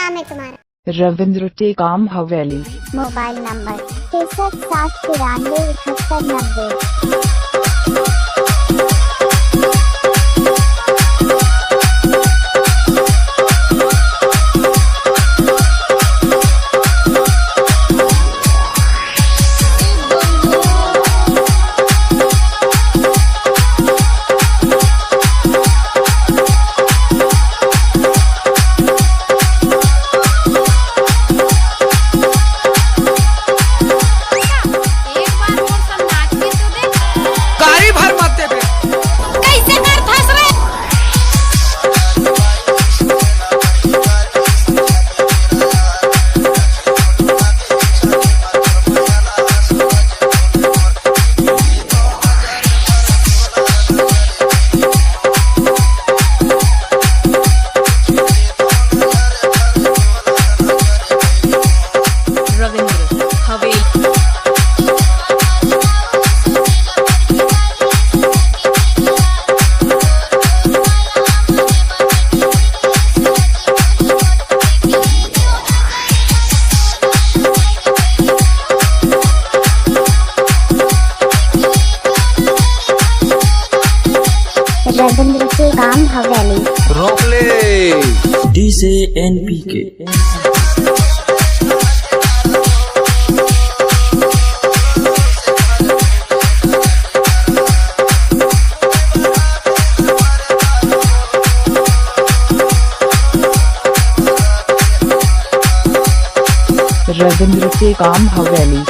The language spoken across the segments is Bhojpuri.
नाम है तुम्हारा? रविंद्र टेकाम हवेली। Mobile number 63 7 93 71 90। रविंद्र टेकाम हवेली। रोकले डी से NP के। रविंद्र टेकाम हवेली।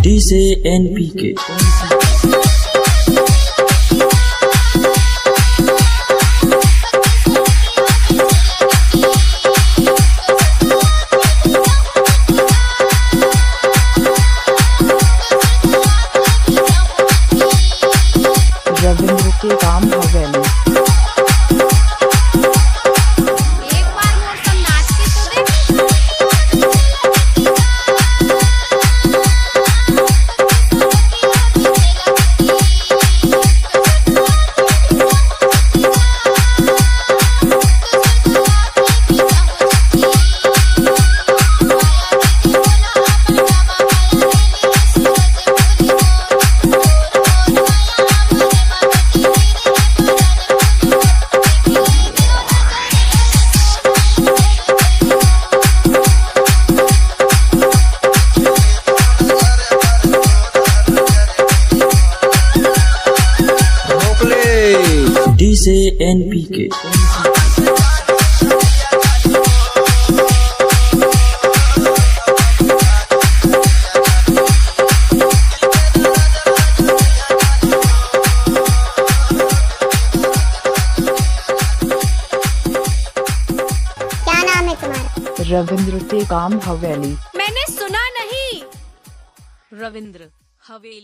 डी से NP के। रविंद्र टेकाम हवेली। डी से NP के। क्या नाम है तुम्हारा? रविंद्र टेकाम हवेली। मैंने सुना नहीं। रविंद्र हवेली।